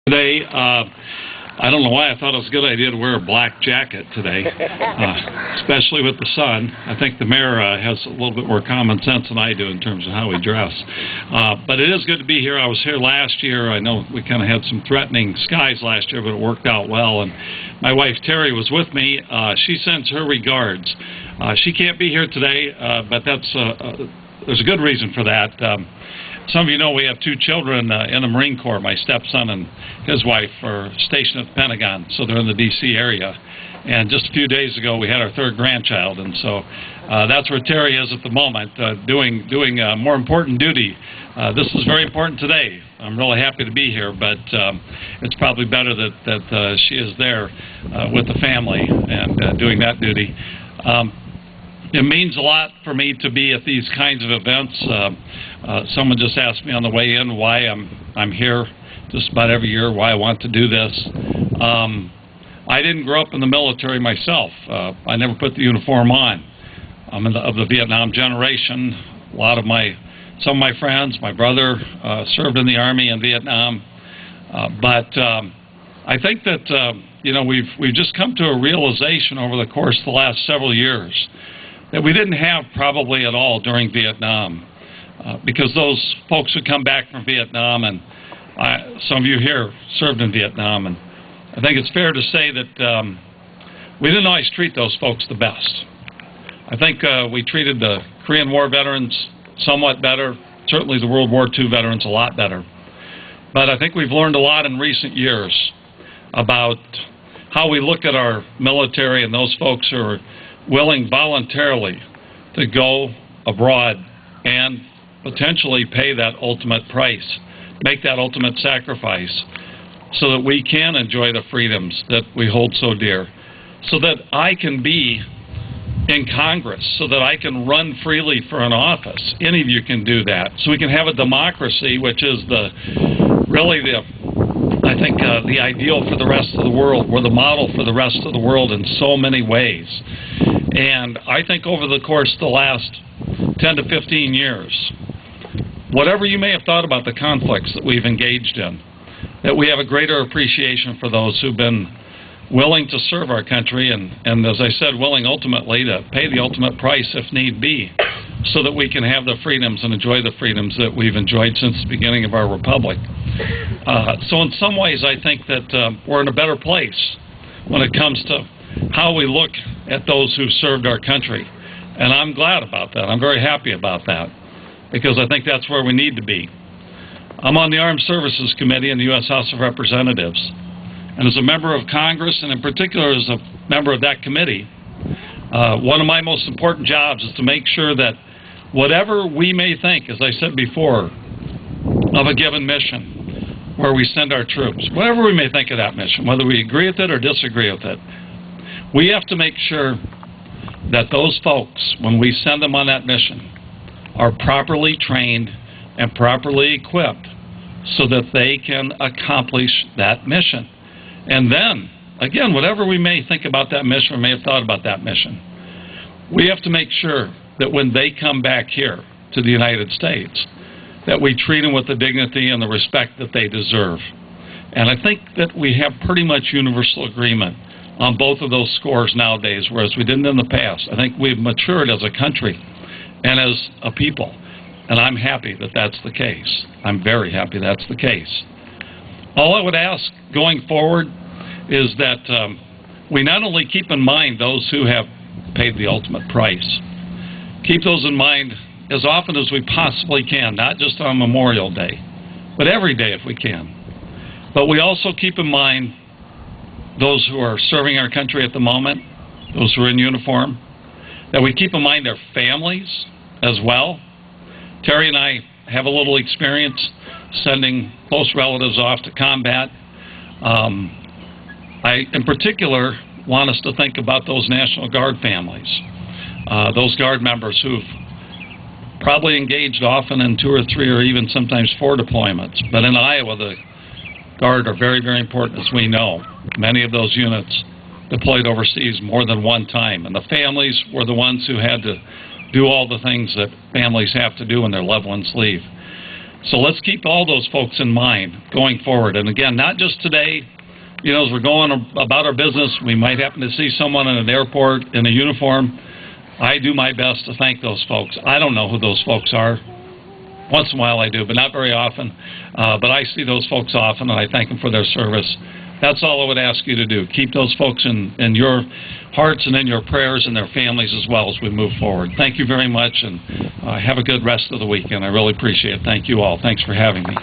Today, I don't know why I thought it was a good idea to wear a black jacket today, especially with the sun. I think the mayor has a little bit more common sense than I do in terms of how we dress. But it is good to be here. I was here last year. I know we kind of had some threatening skies last year, but it worked out well. And my wife, Terry, was with me. She sends her regards. She can't be here today, but there's a good reason for that. Some of you know we have two children in the Marine Corps. My stepson and his wife are stationed at the Pentagon, so they're in the D.C. area. And just a few days ago, we had our third grandchild, and so that's where Terry is at the moment, doing more important duty. This is very important today. I'm really happy to be here, but it's probably better that she is there with the family and doing that duty. It means a lot for me to be at these kinds of events. Someone just asked me on the way in why I'm here just about every year, why I want to do this. I didn't grow up in the military myself. I never put the uniform on. I'm of the Vietnam generation. Some of my friends, my brother served in the Army in Vietnam. But I think that we've just come to a realization over the course of the last several years that we didn't have probably at all during Vietnam, because those folks who come back from Vietnam, and some of you here served in Vietnam, and I think it's fair to say that we didn't always treat those folks the best. I think we treated the Korean War veterans somewhat better, certainly the World War II veterans a lot better. But I think we've learned a lot in recent years about how we look at our military and those folks who are willing voluntarily to go abroad and potentially pay that ultimate price, make that ultimate sacrifice, so that we can enjoy the freedoms that we hold so dear, so that I can be in Congress, so that I can run freely for an office. Any of you can do that. So we can have a democracy, which is the ideal for the rest of the world. We're the model for the rest of the world in so many ways. And I think over the course of the last 10 to 15 years, whatever you may have thought about the conflicts that we've engaged in, that we have a greater appreciation for those who've been willing to serve our country and as I said, willing ultimately to pay the ultimate price if need be, so that we can have the freedoms and enjoy the freedoms that we've enjoyed since the beginning of our republic. So in some ways, I think that we're in a better place when it comes to how we look at those who served our country. And I'm glad about that. I'm very happy about that, because I think that's where we need to be. I'm on the Armed Services Committee in the U.S. House of Representatives. And as a member of Congress, and in particular as a member of that committee, one of my most important jobs is to make sure that whatever we may think, as I said before, of a given mission where we send our troops, whatever we may think of that mission, whether we agree with it or disagree with it, we have to make sure that those folks, when we send them on that mission, are properly trained and properly equipped so that they can accomplish that mission. And then, again, whatever we may think about that mission or may have thought about that mission, we have to make sure that when they come back here to the United States, that we treat them with the dignity and the respect that they deserve. And I think that we have pretty much universal agreement on both of those scores nowadays, whereas we didn't in the past. I think we've matured as a country and as a people, and I'm happy that that's the case. I'm very happy that's the case. All I would ask going forward is that we not only keep in mind those who have paid the ultimate price, keep those in mind as often as we possibly can, not just on Memorial Day, but every day if we can. But we also keep in mind those who are serving our country at the moment, those who are in uniform, that we keep in mind their families as well. Terry and I have a little experience sending close relatives off to combat. I, in particular, want us to think about those National Guard families, those Guard members who've probably engaged often in 2 or 3 or even sometimes 4 deployments. But in Iowa, the Guard are very, very important, as we know. Many of those units deployed overseas more than one time, and the families were the ones who had to do all the things that families have to do when their loved ones leave. So let's keep all those folks in mind going forward. And again, not just today, you know, as we're going about our business, we might happen to see someone in an airport in a uniform. I do my best to thank those folks. I don't know who those folks are. Once in a while I do, but not very often. But I see those folks often, and I thank them for their service. That's all I would ask you to do. Keep those folks in your hearts and in your prayers and their families as well as we move forward. Thank you very much, and have a good rest of the weekend. I really appreciate it. Thank you all. Thanks for having me.